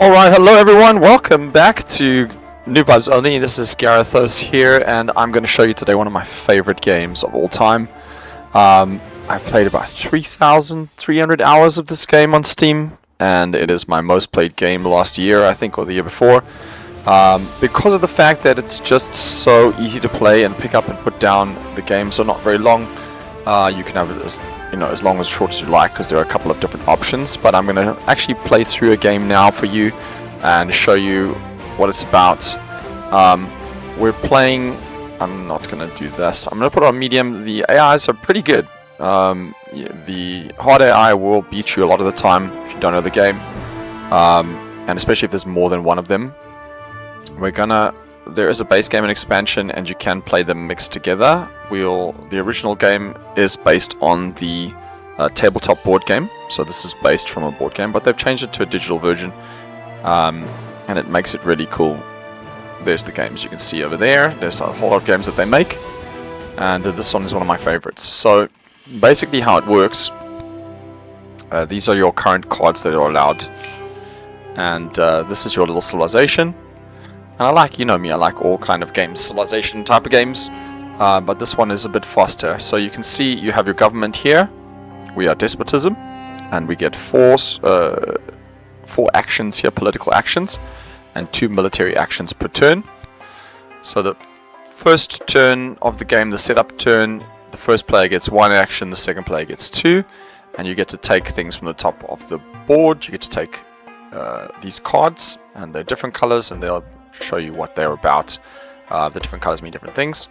Alright, hello everyone, welcome back to New Vibes Only. This is Garethos here, and I'm going to show you today one of my favorite games of all time. I've played about 3,300 hours of this game on Steam, and it is my most played game last year, I think, or the year before. Because of the fact that it's just so easy to play and pick up and put down, the games are not very long. You can have it as long as short as you like, because there are a couple of different options. But I'm going to actually play through a game now for you and show you what it's about. We're playing. I'm not going to do this. I'm going to put it on medium. The AIs are pretty good. The hard AI will beat you a lot of the time if you don't know the game, and especially if there's more than one of them. There is a base game and expansion, and you can play them mixed together. The original game is based on the tabletop board game, so this is based from a board game, but they've changed it to a digital version, and it makes it really cool. There's the games you can see over there. There's a whole lot of games that they make, and this one is one of my favorites. So basically how it works, these are your current cards that are allowed, and this is your little civilization. And I like, me, I like all kind of games, civilization type of games, but this one is a bit faster. So you can see you have your government here. We are despotism, and we get four actions here, political actions, and 2 military actions per turn. So the first turn of the game, the setup turn, the first player gets 1 action, the second player gets 2, and you get to take things from the top of the board. You get to take these cards, and they're different colors, and they'll show you what they're about. The different colors mean different things.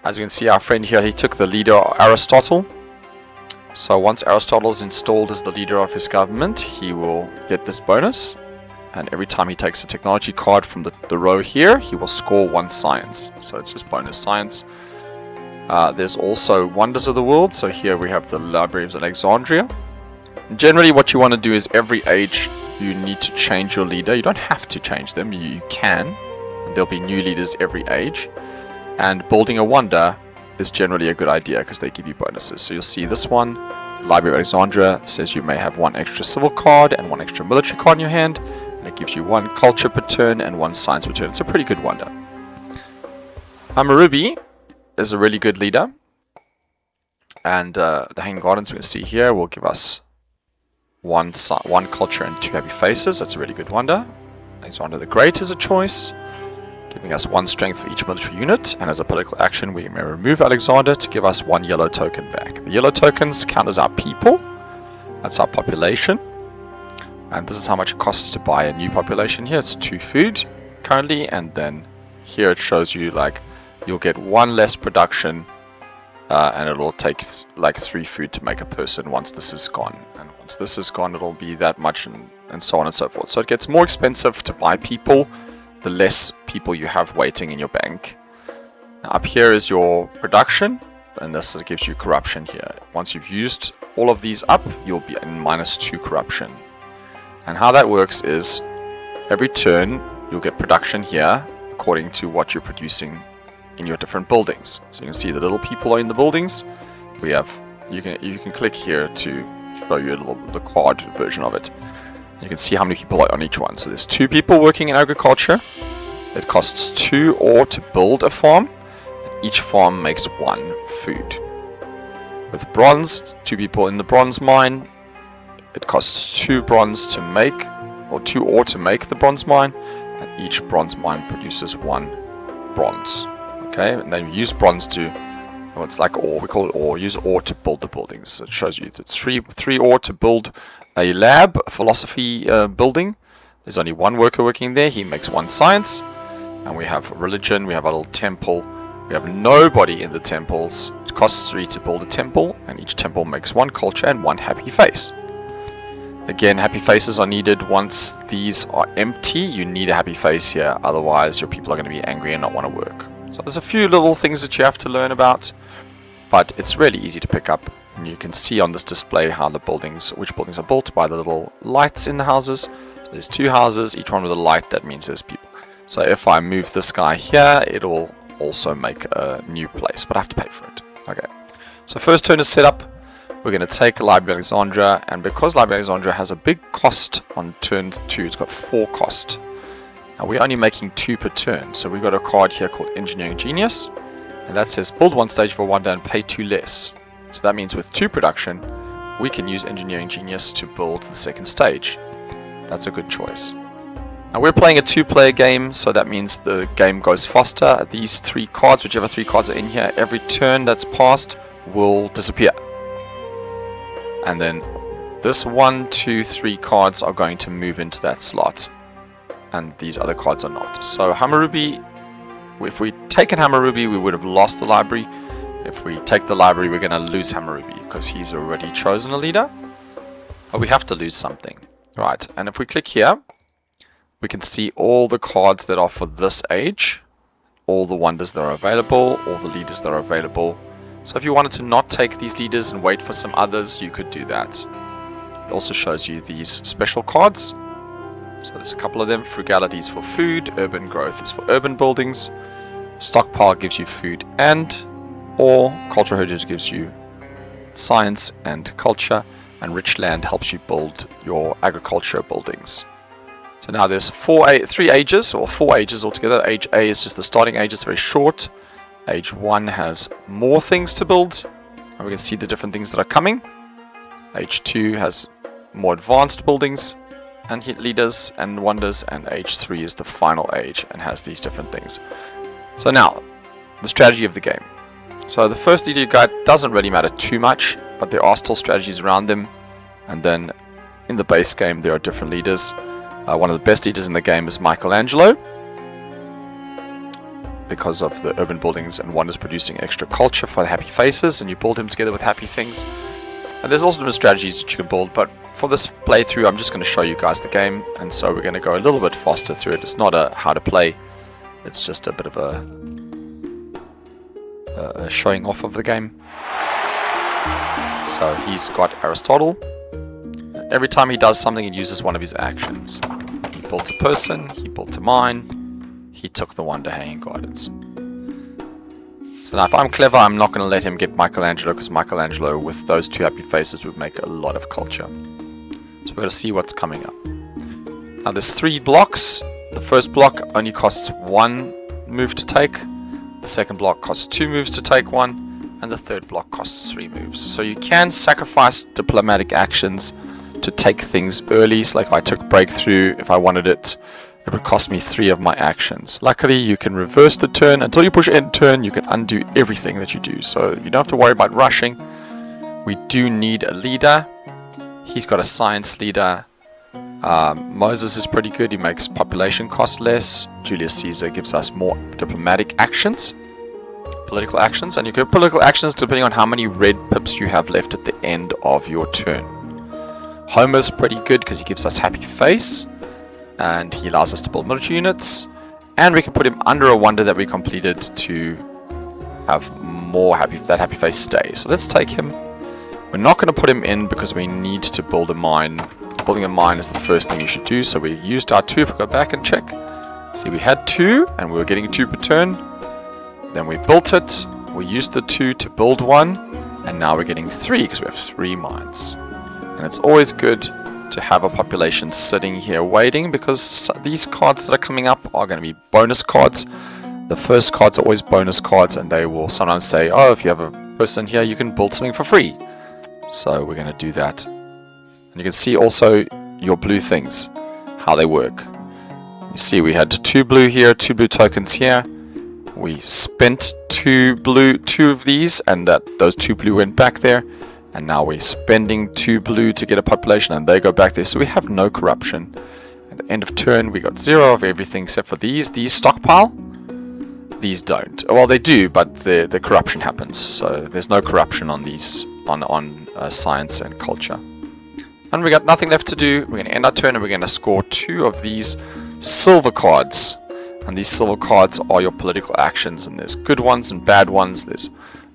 As you can see, our friend here, he took the leader, Aristotle. So once Aristotle is installed as the leader of his government, he will get this bonus, and every time he takes a technology card from the row here, he will score 1 science. So it's just bonus science. There's also Wonders of the World. So here we have the Library of Alexandria. Generally what you want to do is every age you need to change your leader. You don't have to change them, you can. There'll be new leaders every age. And building a wonder is generally a good idea because they give you bonuses. So you'll see this one, Library of Alexandria, says you may have 1 extra civil card and 1 extra military card in your hand. And it gives you 1 culture per turn and 1 science per turn. It's a pretty good wonder. Hammurabi is a really good leader. And the Hanging Gardens we can see here will give us 1 culture and 2 happy faces. That's a really good wonder. Alexander the Great is a choice, giving us 1 strength for each military unit, and as a political action we may remove Alexander to give us 1 yellow token back. The yellow tokens count as our people, that's our population, and this is how much it costs to buy a new population. Here it's 2 food currently, and then here it shows you like you'll get 1 less production, and it'll take like 3 food to make a person once this is gone. And once this is gone, it'll be that much, and so on and so forth. So it gets more expensive to buy people, the less people you have waiting in your bank. Now up here is your production, and this gives you corruption here. Once you've used all of these up, you'll be in -2 corruption. And how that works is every turn you'll get production here according to what you're producing in your different buildings. So you can see the little people are in the buildings. You can click here to show you the card version of it. You can see how many people are on each one. So there's 2 people working in agriculture. It costs 2 ore to build a farm, and each farm makes 1 food. With bronze, 2 people in the bronze mine. It costs 2 bronze to make, or 2 ore to make the bronze mine, and each bronze mine produces 1 bronze. Okay, and then you use bronze to, it's like ore, we call it ore, use ore to build the buildings. So it shows you it's 3 ore to build a lab, a philosophy building. There's only 1 worker working there, he makes 1 science. And we have religion, we have a little temple, we have nobody in the temples. It costs 3 to build a temple, and each temple makes 1 culture and 1 happy face. Again, happy faces are needed once these are empty. You need a happy face here, otherwise your people are going to be angry and not want to work. So there's a few little things that you have to learn about, but it's really easy to pick up. And you can see on this display how which buildings are built by the little lights in the houses. So there's 2 houses, each one with a light, that means there's people. So if I move this guy here, it'll also make a new place, but I have to pay for it. Okay, so first turn is set up. We're going to take Library Alexandria, and because Library Alexandria has a big cost on turn 2, it's got 4 cost. Now we're only making 2 per turn, so we've got a card here called Engineering Genius, and that says build 1 stage for 1 day and pay 2 less. So that means with 2 production, we can use Engineering Genius to build the second stage. That's a good choice. Now we're playing a 2-player game, so that means the game goes faster. These 3 cards, whichever 3 cards are in here, every turn that's passed will disappear. And then this 1, 2, 3 cards are going to move into that slot. And these other cards are not. So Hammurabi, if we taken Hammurabi, we would have lost the library. If we take the library, we're going to lose Hammurabi because he's already chosen a leader. But we have to lose something. Right, and if we click here, we can see all the cards that are for this age, all the wonders that are available, all the leaders that are available. So if you wanted to not take these leaders and wait for some others, you could do that. It also shows you these special cards. So there's a couple of them. Frugality is for food, urban growth is for urban buildings, stockpile gives you food or cultural heritage gives you science and culture, and rich land helps you build your agriculture buildings. So now there's 3 ages, or 4 ages altogether. Age A is just the starting age, it's very short. Age 1 has more things to build, and we can see the different things that are coming. Age 2 has more advanced buildings and leaders and wonders, and age 3 is the final age and has these different things. So now, the strategy of the game. So the first leader guide doesn't really matter too much, but there are still strategies around them, and then in the base game there are different leaders. One of the best leaders in the game is Michelangelo, because of the urban buildings and wonders producing extra culture for the happy faces, and you build him together with happy things. And there's also different strategies that you can build, but for this playthrough I'm just going to show you guys the game, and so we're going to go a little bit faster through it. It's not a how to play, it's just a bit of a showing off of the game. So he's got Aristotle. Every time he does something, he uses one of his actions. He built a person, he built a mine, he took the Wonder Hanging Gardens. So now if I'm clever, I'm not going to let him get Michelangelo, because Michelangelo with those 2 happy faces would make a lot of culture. So we're going to see what's coming up. Now there's 3 blocks. The first block only costs 1 move to take. The second block costs 2 moves to take 1. And the third block costs 3 moves. So you can sacrifice diplomatic actions to take things early. So like if I took breakthrough, if I wanted it, it would cost me 3 of my actions. Luckily, you can reverse the turn. Until you push end turn, you can undo everything that you do. So you don't have to worry about rushing. We do need a leader. He's got a science leader. Moses is pretty good. He makes population cost less. Julius Caesar gives us more diplomatic actions, political actions. And you get political actions depending on how many red pips you have left at the end of your turn. Homer's pretty good because he gives us happy face, and he allows us to build military units, and we can put him under a wonder that we completed to have more that happy face stay. So let's take him. We're not going to put him in because we need to build a mine. Building a mine is the first thing you should do. So we used our 2. If we go back and check, see we had 2 and we were getting 2 per turn. Then we built it, we used the 2 to build 1, and now we're getting 3 because we have 3 mines. And it's always good to have a population sitting here waiting, because these cards that are coming up are going to be bonus cards. The first cards are always bonus cards, and they will sometimes say, oh, if you have a person here, you can build something for free. So we're going to do that. And you can see also your blue things, how they work. You see we had 2 blue here, 2 blue tokens here. We spent 2 of these, and those 2 blue went back there. And now we're spending 2 blue to get a population, and they go back there. So we have no corruption. At the end of turn, we got 0 of everything except for these. These stockpile. These don't. Well, they do, but the corruption happens. So there's no corruption on these, on science and culture. And we got nothing left to do. We're going to end our turn, and we're going to score 2 of these silver cards. And these silver cards are your political actions. And there's good ones and bad ones. There's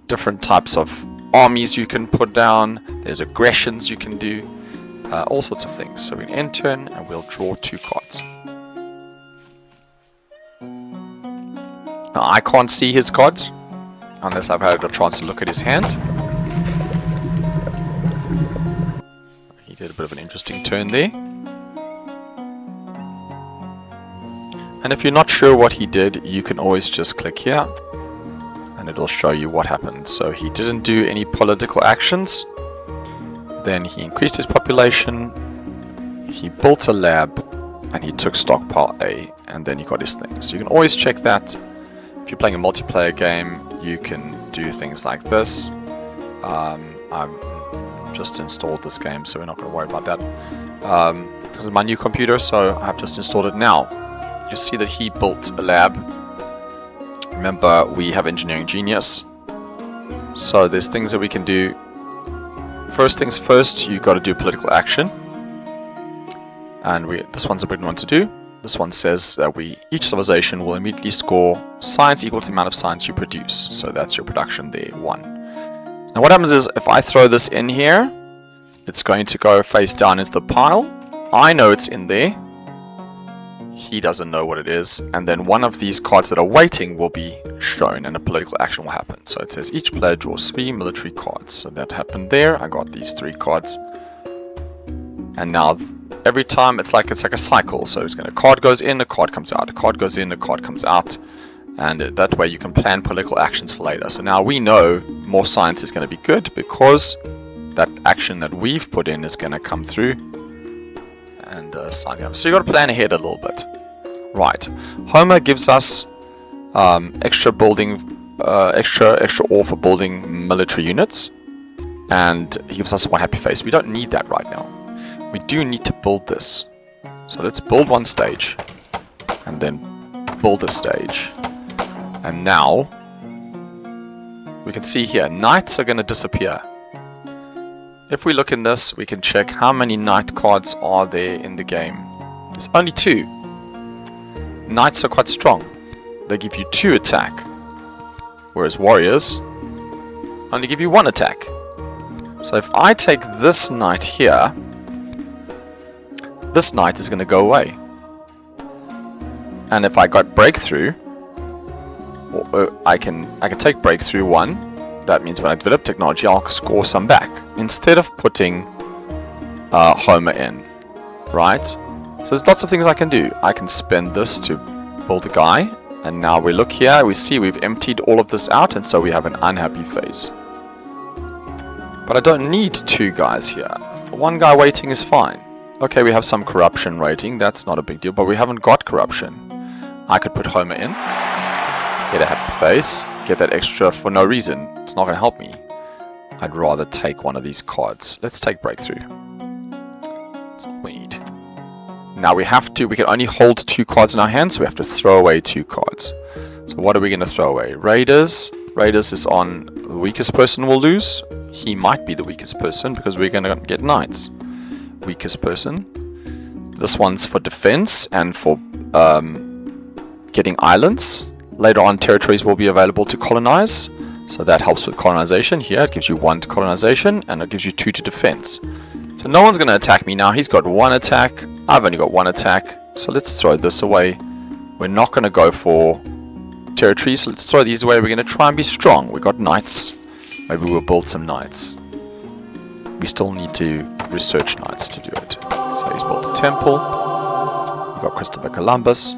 different types of armies you can put down, there's aggressions you can do, all sorts of things. So we can end turn and we'll draw 2 cards. Now I can't see his cards unless I've had a chance to look at his hand. a bit of an interesting turn there. And if you're not sure what he did, you can always just click here and it'll show you what happened. So he didn't do any political actions. Then he increased his population, he built a lab, and he took stockpile A, and then he got his things. So you can always check that. If you're playing a multiplayer game, you can do things like this. I've just installed this game, so we're not going to worry about that. This is my new computer, so I've just installed it now. You see that he built a lab. Remember, we have engineering genius, so there's things that we can do. First things first, you got to do political action, and this one's a big one to do. This one says that each civilization will immediately score science equal to the amount of science you produce. So that's your production there, 1. Now what happens is, if I throw this in here, it's going to go face down into the pile. I know it's in there. He doesn't know what it is, and then one of these cards that are waiting will be shown and a political action will happen. So it says each player draws 3 military cards. So that happened there. I got these 3 cards, and now every time it's like a cycle. So a card goes in, a card comes out, a card goes in, a card comes out, and that way you can plan political actions for later. So now we know more science is going to be good because that action that we've put in is going to come through. And signing up. So you got to plan ahead a little bit. Right. Homer gives us extra ore for building military units, and he gives us 1 happy face. We don't need that right now. We do need to build this. So let's build 1 stage, and then build a stage. And now we can see here, knights are going to disappear. If we look in this, we can check how many knight cards are there in the game. There's only 2. Knights are quite strong. They give you 2 attack, whereas warriors only give you 1 attack. So if I take this knight here, this knight is going to go away. And if I got breakthrough, I can take breakthrough 1. That means when I develop technology, I'll score some back instead of putting Homer in, right? So there's lots of things I can do. I can spend this to build a guy, and now we look here, we see we've emptied all of this out, and so we have an unhappy face. But I don't need 2 guys here. 1 guy waiting is fine. Okay, we have some corruption rating, that's not a big deal, but we haven't got corruption. I could put Homer in, get a happy face, get that extra for no reason. It's not going to help me. I'd rather take one of these cards. Let's take breakthrough. That's all we need. Now we can only hold 2 cards in our hand, so we have to throw away 2 cards. So what are we going to throw away? Raiders. Raiders is on the weakest person will lose. He might be the weakest person because we're going to get knights. Weakest person. This one's for defense and for getting islands. Later on, territories will be available to colonize, so that helps with colonization. Here, it gives you 1 to colonization, and it gives you 2 to defense. So no one's going to attack me now. He's got 1 attack. I've only got 1 attack. So let's throw this away. We're not going to go for territories, so let's throw these away. We're going to try and be strong. We got knights. Maybe we'll build some knights. We still need to research knights to do it. So he's built a temple. You got Christopher Columbus.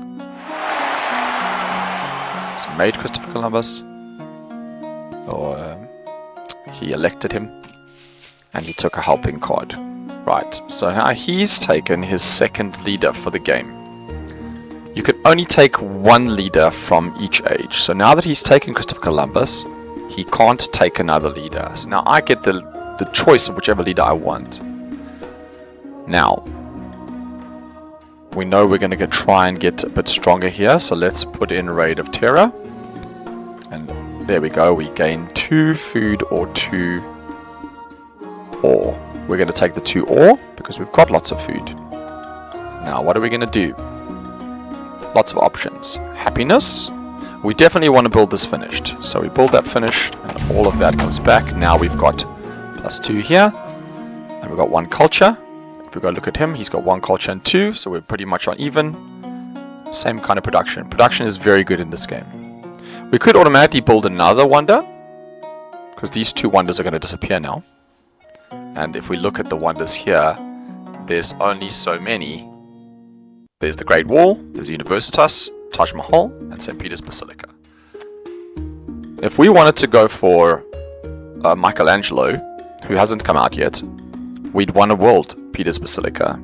He's made Christopher Columbus, or he elected him, and he took a helping card. Right, so now he's taken his 2nd leader for the game. You can only take 1 leader from each age. So now that he's taken Christopher Columbus, he can't take another leader. So now I get the choice of whichever leader I want. Now, we know we're going to try and get a bit stronger here, so let's put in Raid of Terror. And there we go, we gain 2 food or 2 ore. We're going to take the 2 ore because we've got lots of food. Now, what are we going to do? Lots of options. Happiness. We definitely want to build this finished. So we build that finished, and all of that comes back. Now we've got +2 here, and we've got 1 culture. If we go look at him, he's got 1 culture and 2, so we're pretty much on even. Same kind of production. Production is very good in this game. We could automatically build another wonder, because these 2 wonders are going to disappear now. And if we look at the wonders here, there's only so many. There's the Great Wall, there's Universitas, Taj Mahal, and St. Peter's Basilica. If we wanted to go for Michelangelo, who hasn't come out yet, we'd want a World Peter's Basilica,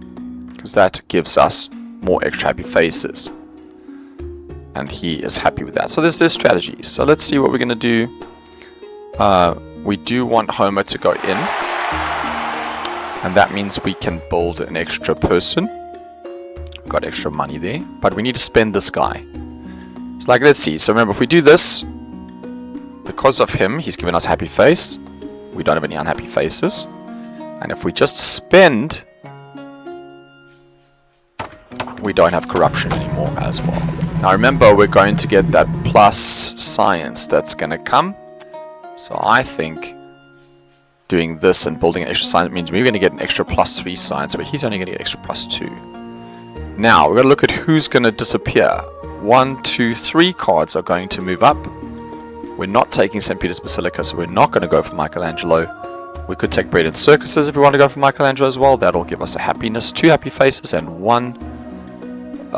because that gives us more extra happy faces. And he is happy with that. So there's strategies. So let's see what we're going to do. We do want Homer to go in. And that means we can build an extra person. We've got extra money there. But we need to spend this guy. So like, let's see. So remember, if we do this, because of him, he's given us happy face. We don't have any unhappy faces. And if we just spend, we don't have corruption anymore as well. Now remember, we're going to get that plus science that's going to come. So I think doing this and building an extra science means we're going to get an extra +3 science, but he's only going to get extra +2. Now we're going to look at who's going to disappear. 1, 2, 3 cards are going to move up. We're not taking St. Peter's Basilica, so we're not going to go for Michelangelo. We could take Bread and Circuses if we want to go for Michelangelo as well. That'll give us a happiness, 2 happy faces, and 1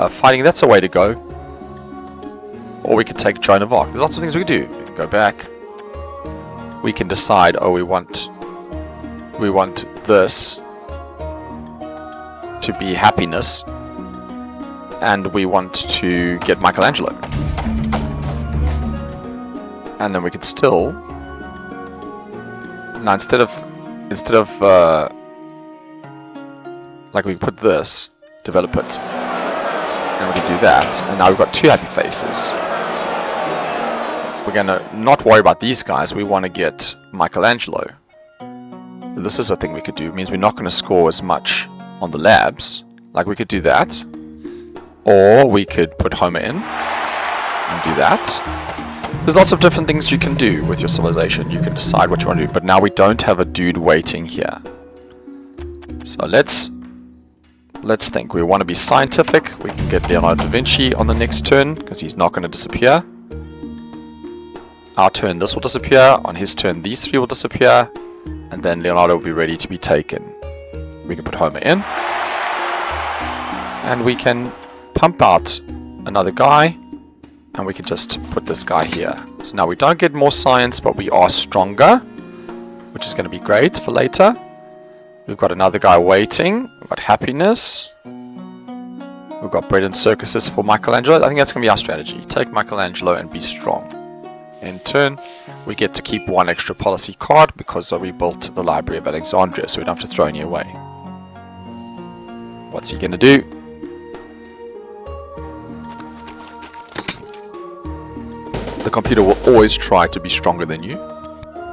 fighting. That's the way to go. Or we could take Joan of Arc. There's lots of things we could do. We can go back. We can decide, oh, we want this to be happiness, and we want to get Michelangelo. And then we could still, now instead of like we put this, develop it, and we can do that, and now we've got 2 happy faces. We're gonna not worry about these guys. We want to get Michelangelo. This is a thing we could do. It means we're not going to score as much on the labs. Like, we could do that, or we could put Homer in and do that. There's lots of different things you can do with your civilization. You can decide what you want to do, but now we don't have a dude waiting here. So let's think. We want to be scientific. We can get Leonardo da Vinci on the next turn because he's not going to disappear. Our turn, this will disappear. On his turn, these 3 will disappear. And then Leonardo will be ready to be taken. We can put Homer in. And we can pump out another guy. And we can just put this guy here. So now we don't get more science, but we are stronger, which is going to be great for later. We've got another guy waiting. We've got happiness. We've got Bread and Circuses for Michelangelo. I think that's going to be our strategy. Take Michelangelo and be strong. In turn, we get to keep 1 extra policy card because we built the Library of Alexandria, so we don't have to throw any away. What's he going to do? The computer will always try to be stronger than you,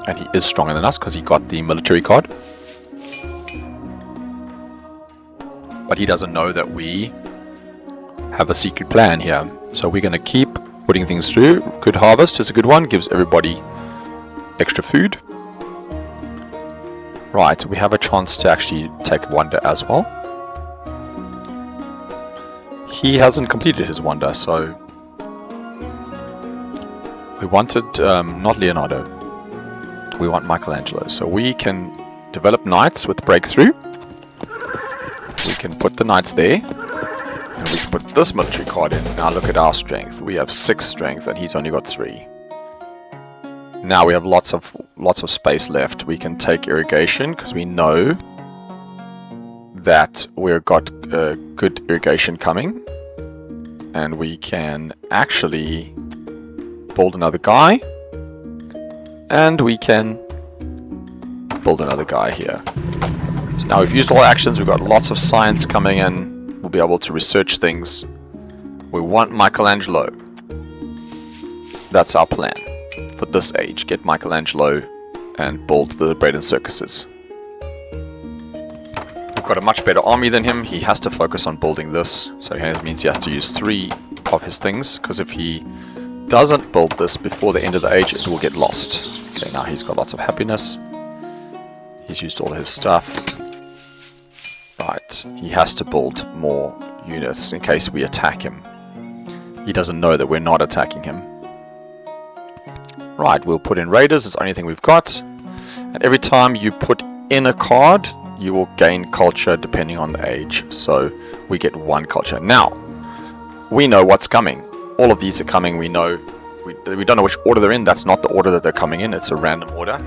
and he is stronger than us because he got the military card. But he doesn't know that we have a secret plan here, so we're going to keep putting things through. Good harvest is a good one, gives everybody extra food. Right, we have a chance to actually take wonder as well. He hasn't completed his wonder, so we wanted not Leonardo, we want Michelangelo. So we can develop knights with breakthrough. We can put the knights there. And we can put this military card in. Now look at our strength. We have 6 strength and he's only got 3. Now we have lots of space left. We can take irrigation because we know that we've got good irrigation coming. And we can actually build another guy. And we can build another guy here. So now we've used all actions. We've got lots of science coming in. We'll be able to research things. We want Michelangelo. That's our plan for this age. Get Michelangelo and build the Bread and Circuses. We've got a much better army than him. He has to focus on building this. So it means he has to use 3 of his things. Because if he doesn't build this before the end of the age, it will get lost. Okay, now he's got lots of happiness. He's used all his stuff. Right, he has to build more units in case we attack him. He doesn't know that we're not attacking him. Right, we'll put in Raiders, it's the only thing we've got. And every time you put in a card, you will gain culture depending on the age. So we get 1 culture. Now, we know what's coming. All of these are coming. We know. We don't know which order they're in. That's not the order that they're coming in. It's a random order.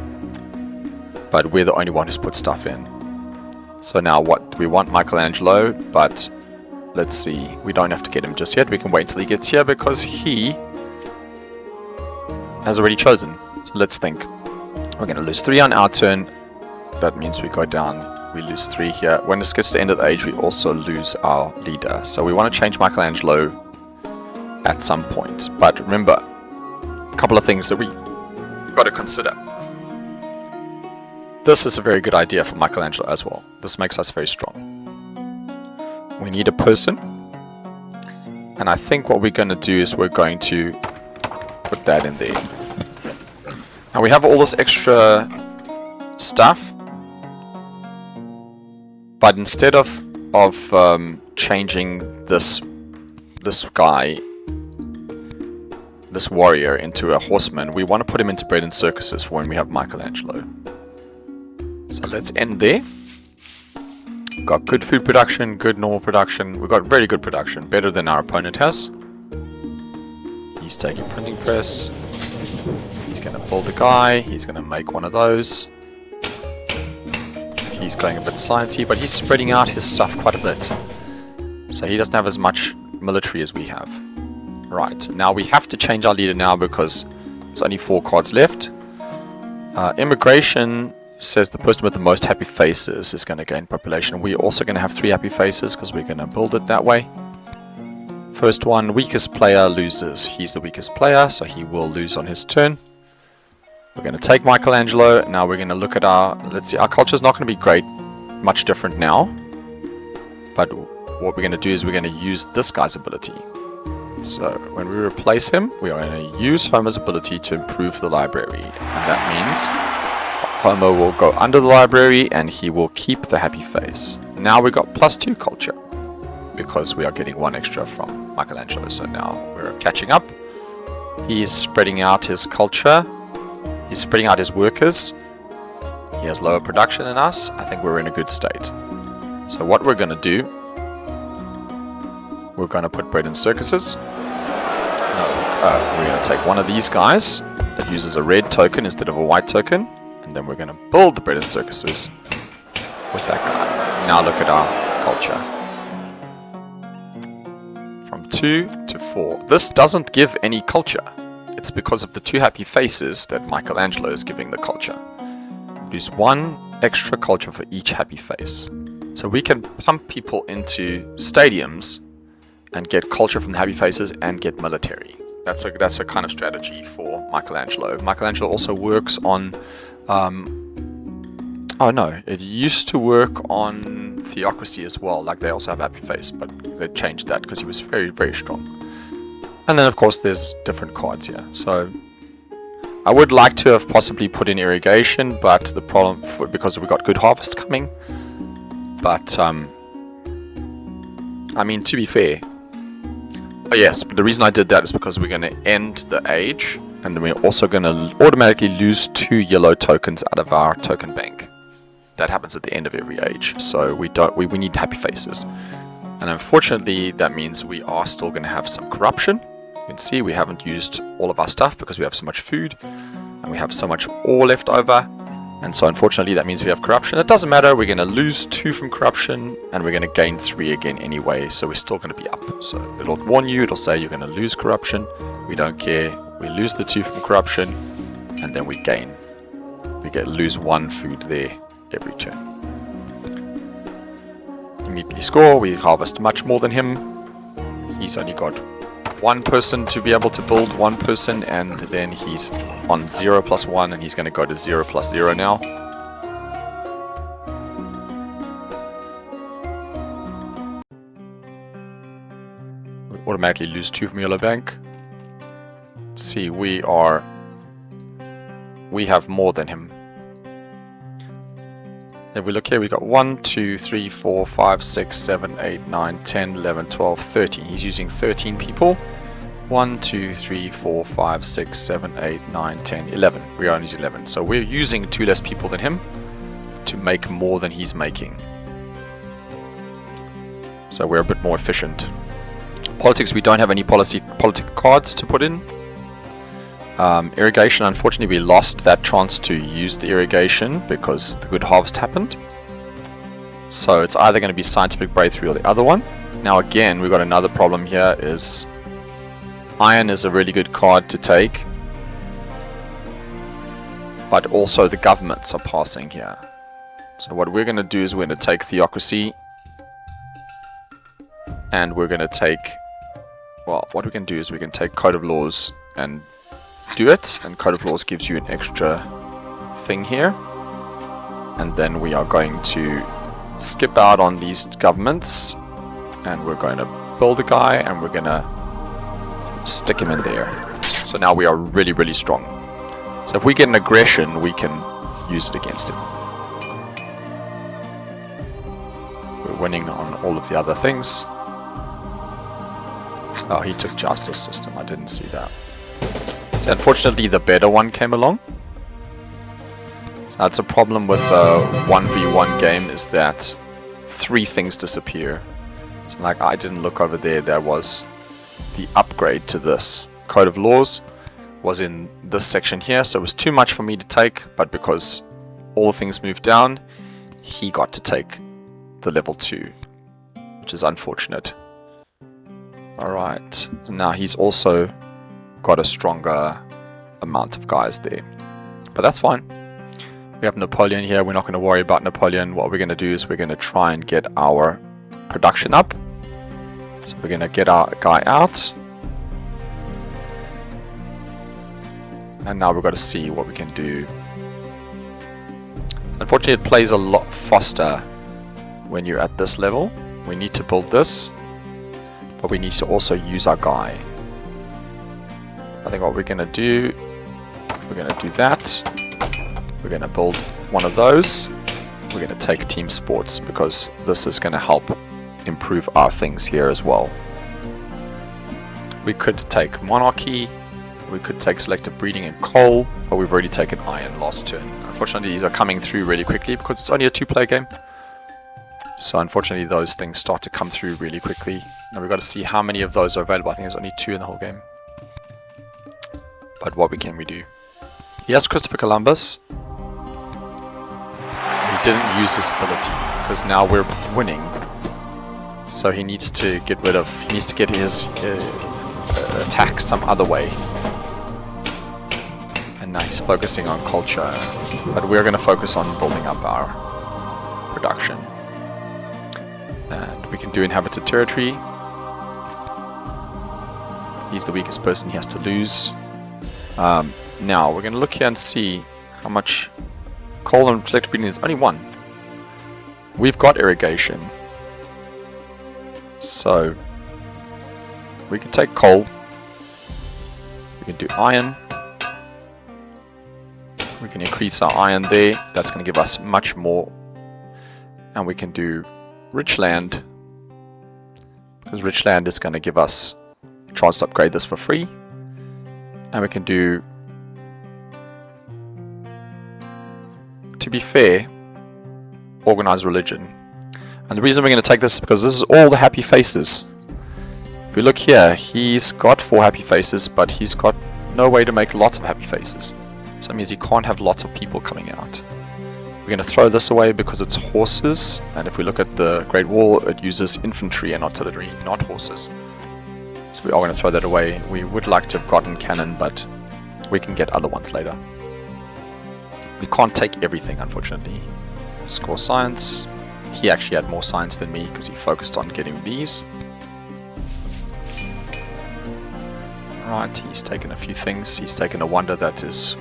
But we're the only one who's put stuff in. So now what? We want Michelangelo, but let's see. We don't have to get him just yet. We can wait until he gets here because he has already chosen. So let's think. We're going to lose 3 on our turn. That means we go down. We lose 3 here. When this gets to the end of the age, we also lose our leader. So we want to change Michelangelo at some point. But remember, a couple of things that we got to consider. This is a very good idea for Michelangelo as well. This makes us very strong. We need a person. And I think what we're going to do is we're going to put that in there. Now we have all this extra stuff. But instead of changing this guy, this warrior, into a horseman, we want to put him into bread and circuses for when we have Michelangelo. So let's end there. Got good food production, good normal production. We've got very good production, better than our opponent has. He's taking printing press. He's going to build a guy. He's going to make one of those. He's going a bit sciencey, but he's spreading out his stuff quite a bit. So he doesn't have as much military as we have. Right, now we have to change our leader now because there's only 4 cards left. Immigration says the person with the most happy faces is going to gain population. We're also going to have 3 happy faces because we're going to build it that way. First one, weakest player loses. He's the weakest player, so he will lose on his turn. We're going to take Michelangelo. Now we're going to look at our... Let's see, our culture is not going to be great, much different now. But what we're going to do is we're going to use this guy's ability. So when we replace him, we are going to use Homer's ability to improve the library. And that means Homer will go under the library and he will keep the happy face. Now we got +2 culture because we are getting 1 extra from Michelangelo. So now we're catching up. He is spreading out his culture. He's spreading out his workers. He has lower production than us. I think we're in a good state. So what we're going to do, we're going to put bread in circuses. No, we're going to take one of these guys that uses a red token instead of a white token. And then we're going to build the bread and circuses with that guy. Now look at our culture. From 2 to 4. This doesn't give any culture. It's because of the 2 happy faces that Michelangelo is giving the culture. Lose 1 extra culture for each happy face. So we can pump people into stadiums and get culture from the happy faces and get military. That's a kind of strategy for Michelangelo. Michelangelo also works on... oh no, it used to work on theocracy as well. Like they also have happy face, but they changed that because he was very, very strong. And then of course there's different cards here. So I would like to have possibly put in irrigation, but the problem because we got good harvest coming. But I mean, to be fair, yes, but the reason I did that is because we're going to end the age, and then we're also going to automatically lose 2 yellow tokens out of our token bank. That happens at the end of every age, so we need happy faces. And unfortunately, that means we are still going to have some corruption. You can see we haven't used all of our stuff because we have so much food, and we have so much ore left over. And so unfortunately, that means we have corruption. It doesn't matter, we're going to lose 2 from corruption, and we're going to gain 3 again anyway, so we're still going to be up. So it'll warn you, it'll say you're going to lose corruption. We don't care. We lose the 2 from corruption, and then we gain. We lose 1 food there every turn. Immediately score, we harvest much more than him. He's only got 1 person to be able to build 1 person, and then he's on 0 + 1, and he's going to go to 0 + 0 now. We automatically lose 2 from Yellow Bank. See, we have more than him. If we look here, we've got 1, 2, 3, 4, 5, 6, 7, 8, 9, 10, 11, 12, 13. He's using 13 people. 1, 2, 3, 4, 5, 6, 7, 8, 9, 10, 11. We are only using 11. So we're using 2 less people than him. to make more than he's making. So we're a bit more efficient. Politics, we don't have any politic cards to put in. Irrigation, unfortunately we lost that chance to use the irrigation because the good harvest happened. So it's either going to be scientific breakthrough or the other one. Now again, we've got another problem here, is iron is a really good card to take, but also the governments are passing here. So what we're going to do is we're going to take theocracy, and we're going to take, well, what we can do is we can take code of laws and do it, and code of laws gives you an extra thing here, and then we are going to skip out on these governments, and we're going to build a guy, and we're going to stick him in there. So now we are really, really strong. So if we get an aggression, we can use it against him. We're winning on all of the other things. Oh, he took justice system. I didn't see that. So unfortunately, the better one came along. So that's a problem with a 1v1 game, is that 3 things disappear. So like, I didn't look over there. There was the upgrade to this. Code of laws was in this section here, so it was too much for me to take, but because all the things moved down, he got to take the level 2, which is unfortunate. Alright, so now he's also got a stronger amount of guys there, but that's fine. We have Napoleon here. We're not going to worry about Napoleon. What we're going to do is we're going to try and get our production up. So we're going to get our guy out, and now we've got to see what we can do. Unfortunately, it plays a lot faster when you're at this level. We need to build this, but we need to also use our guy. I think what we're going to do, we're going to do that. We're going to build one of those. We're going to take team sports, because this is going to help improve our things here as well. We could take monarchy, we could take selective breeding and coal, but we've already taken iron last turn. Unfortunately, these are coming through really quickly because it's only a 2-player game. So unfortunately, those things start to come through really quickly. Now we've got to see how many of those are available. I think there's only 2 in the whole game. But what can we do? He has Christopher Columbus. He didn't use his ability because now we're winning. So he needs to get rid of, he needs to get his attack some other way. And now he's focusing on culture. But we're going to focus on building up our production. And we can do inhabited territory. He's the weakest person, he has to lose. Now we're going to look here and see how much coal and selective breeding is. Only 1. We've got irrigation. So we can take coal, we can do iron, we can increase our iron there, that's going to give us much more, and we can do rich land, because rich land is going to give us a chance to upgrade this for free, and we can do, to be fair, organized religion. And the reason we're going to take this is because this is all the happy faces. If we look here, he's got 4 happy faces, but he's got no way to make lots of happy faces. So that means he can't have lots of people coming out. We're going to throw this away because it's horses, and if we look at the Great Wall, it uses infantry and artillery, not horses. So we are going to throw that away. We would like to have gotten cannon, but we can get other ones later. We can't take everything, unfortunately. Score science. He actually had more science than me because he focused on getting these. Right, he's taken a few things. He's taken a wonder that is...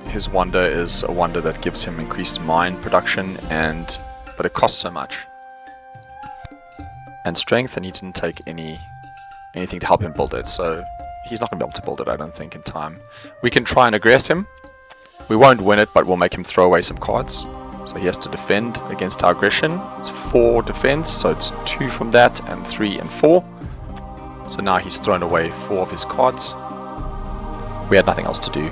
His wonder is a wonder that gives him increased mine production, but it costs so much. And strength, and he didn't take anything to help him build it, so he's not going to be able to build it, I don't think, in time. We can try and aggress him. We won't win it, but we'll make him throw away some cards. So he has to defend against our aggression. It's 4 defense, so it's 2 from that, and 3 and 4. So now he's thrown away 4 of his cards. We had nothing else to do.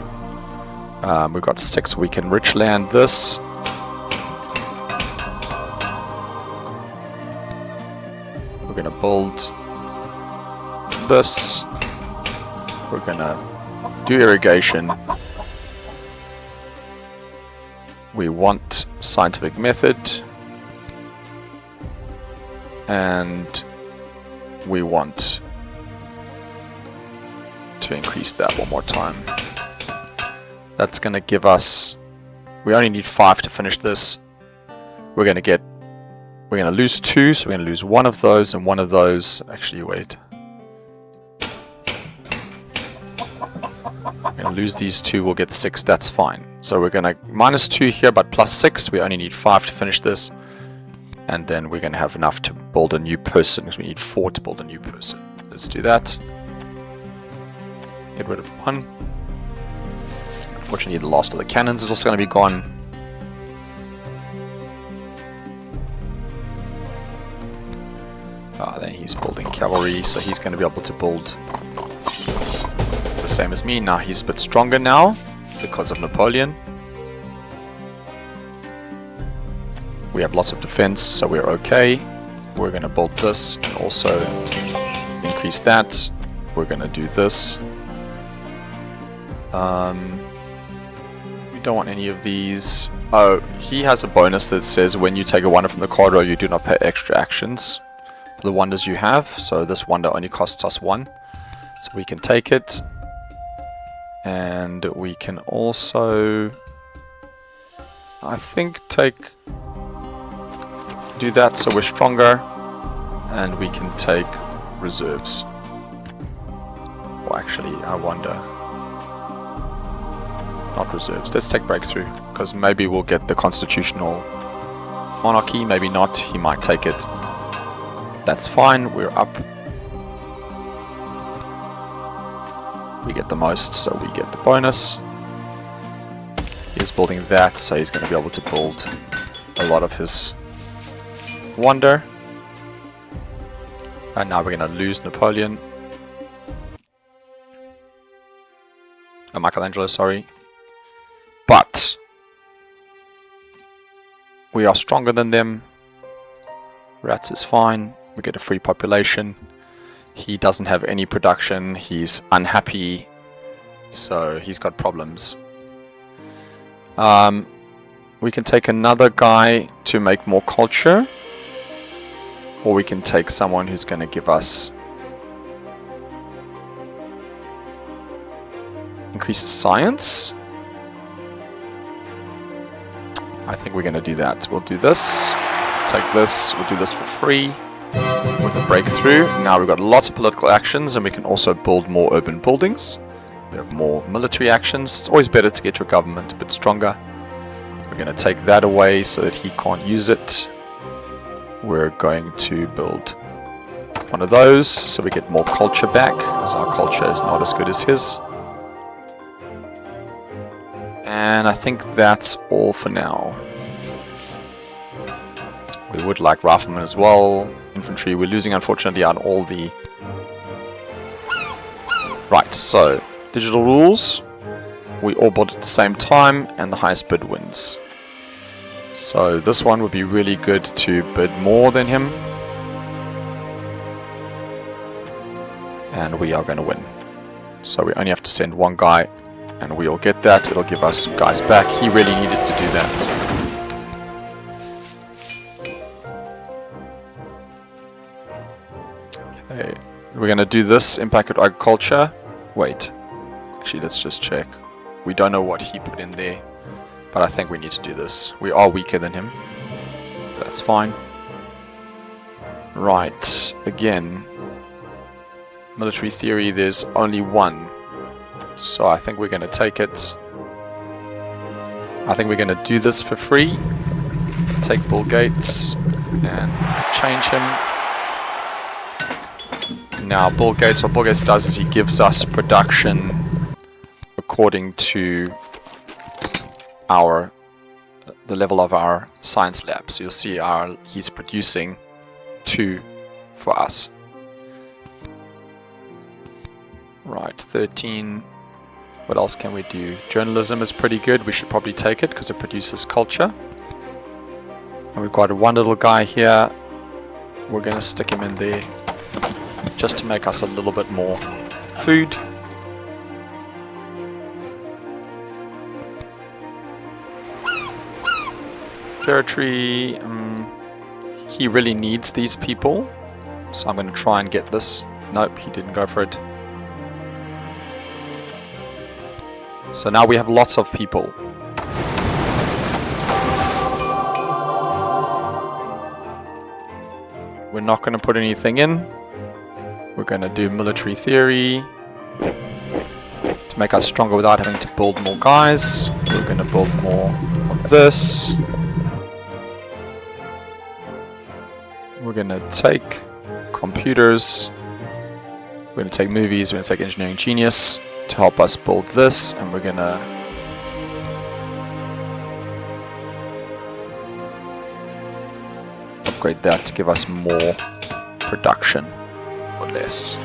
We've got 6, we can rich land this. We're going to build this. We're going to do irrigation. We want scientific method. And we want to increase that one more time. That's going to give us, we only need 5 to finish this. We're going to lose 2, so we're going to lose one of those and one of those. Actually, wait. We're going to lose these 2, we'll get 6, that's fine. So we're going to minus 2 here, but plus 6, we only need 5 to finish this. And then we're going to have enough to build a new person, because we need 4 to build a new person. Let's do that. Get rid of 1. Unfortunately, the last of the cannons is also going to be gone. Then he's building cavalry, so he's going to be able to build the same as me. Now he's a bit stronger now because of Napoleon. We have lots of defense, so we're okay. We're going to build this and also increase that. We're going to do this. We don't want any of these. Oh, he has a bonus that says when you take a wonder from the card row, you do not pay extra actions for the wonders you have. So this wonder only costs us 1. So we can take it. And we can also, I think, do that so we're stronger. And we can take reserves. Well, actually, I wonder. Not reserves. Let's take breakthrough, because maybe we'll get the constitutional monarchy, maybe not. He might take it. That's fine. We're up. We get the most, so we get the bonus. He's building that, so he's going to be able to build a lot of his wonder. And now we're going to lose Napoleon. Michelangelo, sorry. But we are stronger than them. Rats is fine. We get a free population. He doesn't have any production. He's unhappy. So he's got problems. We can take another guy to make more culture. Or we can take someone who's going to give us increased science. I think we're going to do that. We'll do this. Take this. We'll do this for free with a breakthrough. Now we've got lots of political actions, and we can also build more urban buildings. We have more military actions. It's always better to get your government a bit stronger. We're going to take that away so that he can't use it. We're going to build one of those so we get more culture back, because our culture is not as good as his. And I think that's all for now. We would like riflemen as well. Infantry, we're losing unfortunately on all the... Right, so digital rules. We all build at the same time, and the highest bid wins. So this one would be really good to bid more than him. And we are going to win. So we only have to send one guy, and we'll get that. It'll give us some guys back. He really needed to do that. Okay, we're going to do this, impact at agriculture. Wait, actually let's just check. We don't know what he put in there, but I think we need to do this. We are weaker than him. That's fine. Right, again, military theory, there's only one. So I think we're going to take it. I think we're going to do this for free. Take Bill Gates and change him. Now Bill Gates, what Bill Gates does is he gives us production according to the level of our science lab. So you'll see he's producing 2 for us. Right, 13. What else can we do? Journalism is pretty good. We should probably take it because it produces culture. And we've got one little guy here. we're going to stick him in there just to make us a little bit more food. Territory, he really needs these people, so I'm going to try and get this. Nope, he didn't go for it. So now we have lots of people. We're not going to put anything in. We're going to do military theory to make us stronger without having to build more guys. We're going to build more of this. We're going to take computers. We're going to take movies. We're going to take engineering genius to help us build this. And we're going to upgrade that to give us more production for less.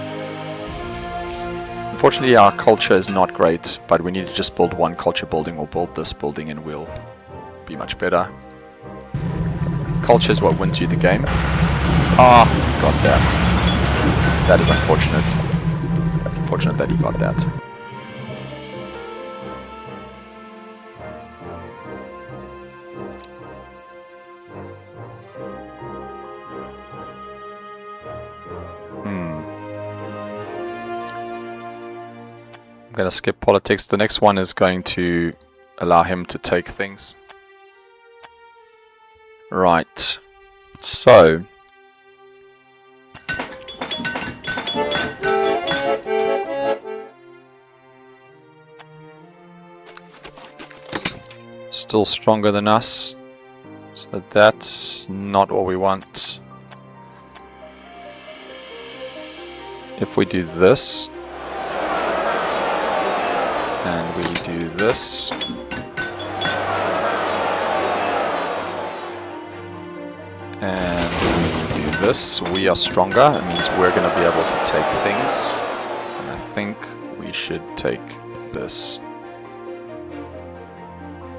Unfortunately, our culture is not great, but we need to just build one culture building or build this building and we'll be much better. Culture is what wins you the game. Ah, got that. That is unfortunate. It's unfortunate that he got that. I'm going to skip politics. The next one is going to allow him to take things. Right. So. Still stronger than us. So that's not what we want. If we do this. And we do this. And we do this. We are stronger. It means we're going to be able to take things. And I think we should take this.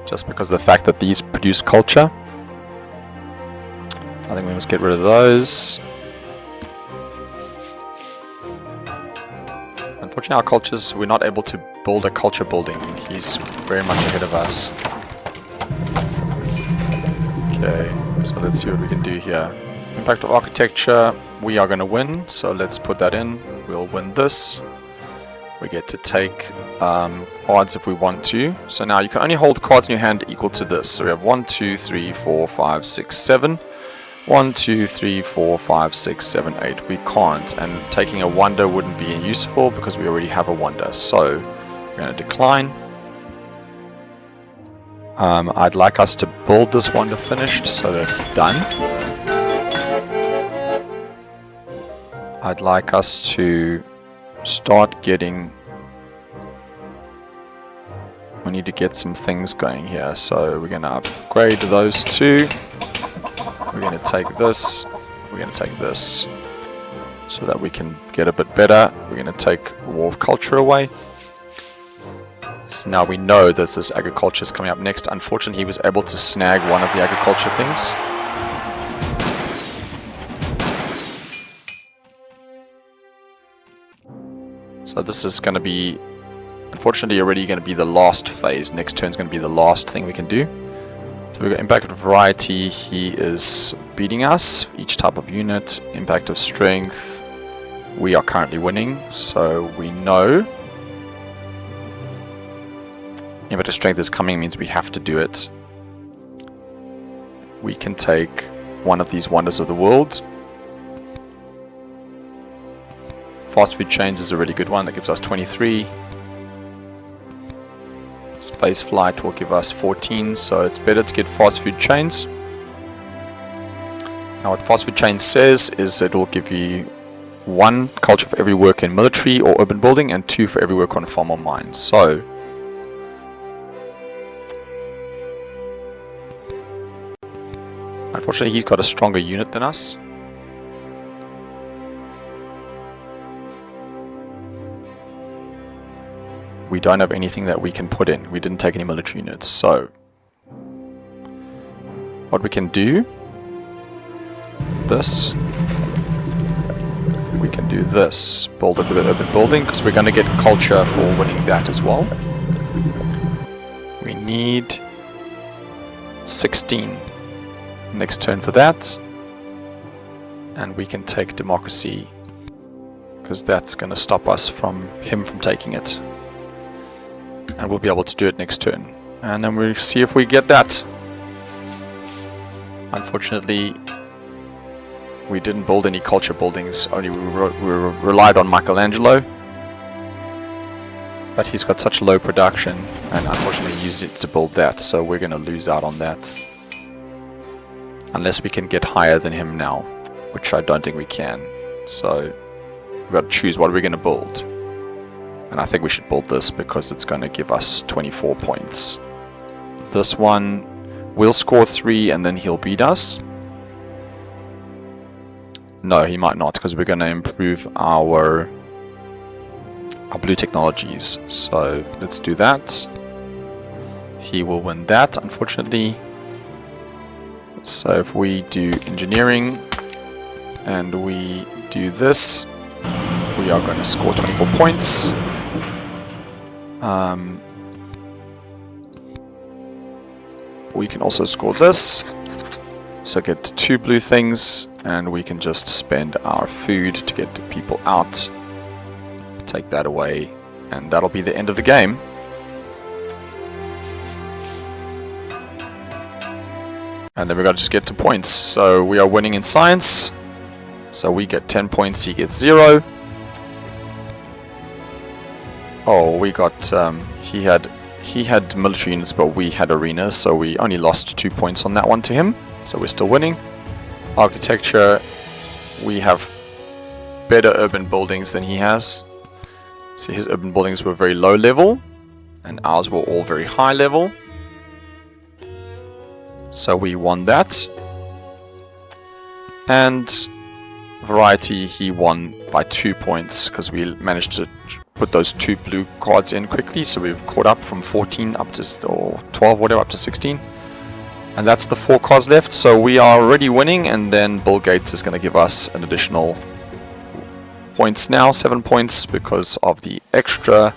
Just because of the fact that these produce culture. I think we must get rid of those. Unfortunately, our cultures, we're not able to build a culture building. He's very much ahead of us. Okay, so let's see what we can do here. Impact of architecture, we are going to win, so let's put that in. We'll win this. We get to take cards if we want to. So now you can only hold cards in your hand equal to this. So we have 1, 2, 3, 4, 5, 6, 7. 1, 2, 3, 4, 5, 6, 7, 8. We can't, and taking a wonder wouldn't be useful because we already have a wonder. So we're going to decline. I'd like us to build this wonder finished so that it's done. I'd like us to start getting. We need to get some things going here. So we're going to upgrade those two. We're going to take this, we're going to take this, so that we can get a bit better. We're going to take War of Culture away. So now we know that this agriculture is coming up next. Unfortunately, he was able to snag one of the agriculture things. So this is going to be, unfortunately, already going to be the last phase. Next turn is going to be the last thing we can do. So we've got impact of variety, he is beating us, each type of unit, impact of strength, we are currently winning, so we know impact of strength is coming, means we have to do it. We can take one of these wonders of the world. Fast food chains is a really good one, that gives us 23. Space flight will give us 14, so it's better to get fast food chains. Now what fast food chain says is it will give you 1 culture for every work in military or urban building and 2 for every work on farm or mine. So unfortunately he's got a stronger unit than us. We don't have anything that we can put in. We didn't take any military units. So what we can do, this, we can do this. Build it with an urban building, because we're going to get culture for winning that as well. We need 16 next turn for that. And we can take democracy, because that's going to stop us from taking it. And we'll be able to do it next turn. And then we'll see if we get that. Unfortunately, we didn't build any culture buildings, only we relied on Michelangelo. But he's got such low production, and unfortunately he used it to build that, so we're going to lose out on that. Unless we can get higher than him now, which I don't think we can. So we've got to choose what we're going to build. And I think we should build this because it's going to give us 24 points. This one, we'll score 3 and then he'll beat us. No, he might not, because we're going to improve our blue technologies. So let's do that. He will win that, unfortunately. So if we do engineering and we do this, we are going to score 24 points. We can also score this, so get 2 blue things, and we can just spend our food to get the people out. Take that away, and that'll be the end of the game. And then we got to just get to points. So we are winning in science. So we get 10 points, he gets 0. Oh, we got he had military units, but we had arenas, so we only lost 2 points on that one to him. So we're still winning. Architecture, we have better urban buildings than he has. See, his urban buildings were very low level, and ours were all very high level. So we won that. And variety, he won by 2 points, because we managed to put those 2 blue cards in quickly, so we've caught up from 14 up to, or 12, whatever, up to 16. And that's the 4 cards left, so we are already winning, and then Bill Gates is going to give us an additional points now, 7 points, because of the extra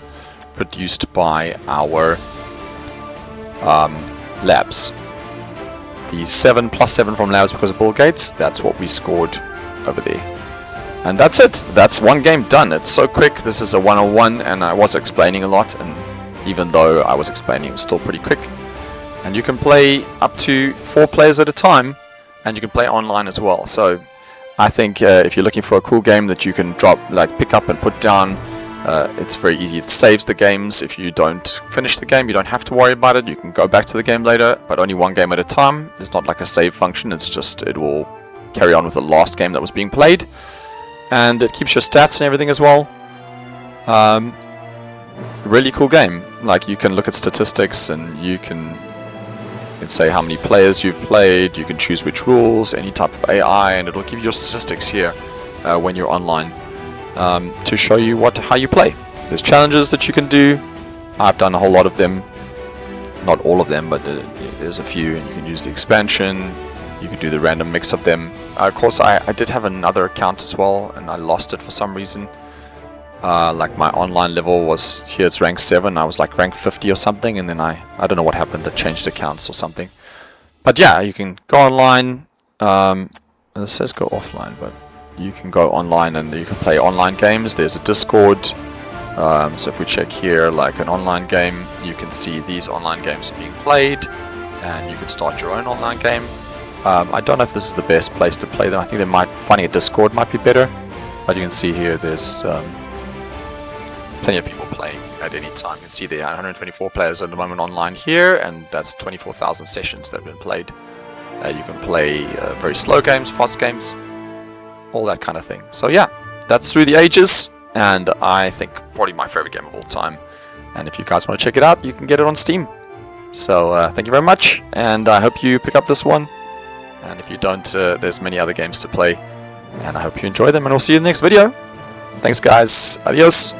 produced by our labs. The 7 plus 7 from labs because of Bill Gates, that's what we scored over there. And that's it. That's one game done. It's so quick. This is a 101, and I was explaining a lot, and even though I was explaining, it was still pretty quick. And you can play up to 4 players at a time, and you can play online as well. So I think if you're looking for a cool game that you can pick up and put down, it's very easy. It saves the games. If you don't finish the game, you don't have to worry about it. You can go back to the game later, but only one game at a time. It's not like a save function. It's just, it will carry on with the last game that was being played. And it keeps your stats and everything as well. Really cool game. Like, you can look at statistics, and you can say how many players you've played. You can choose which rules, any type of AI, and it'll give you your statistics here when you're online to show you how you play. There's challenges that you can do. I've done a whole lot of them. Not all of them, but there's a few, and you can use the expansion. You can do the random mix of them. Of course, I did have another account as well, and I lost it for some reason. Like, my online level was, here it's rank 7, I was like rank 50 or something, and then I don't know what happened, I changed accounts or something. But yeah, you can go online, it says go offline, but you can go online and you can play online games. There's a Discord, so if we check here, like an online game, you can see these online games are being played, and you can start your own online game. I don't know if this is the best place to play them. I think finding a Discord might be better, but you can see here there's plenty of people playing at any time. You can see there are 124 players at the moment online here, and that's 24,000 sessions that have been played. You can play very slow games, fast games, all that kind of thing. So yeah, that's Through the Ages, and I think probably my favorite game of all time. And if you guys want to check it out, you can get it on Steam. So thank you very much, and I hope you pick up this one. And if you don't, there's many other games to play, and I hope you enjoy them, and I'll see you in the next video. Thanks guys, adios.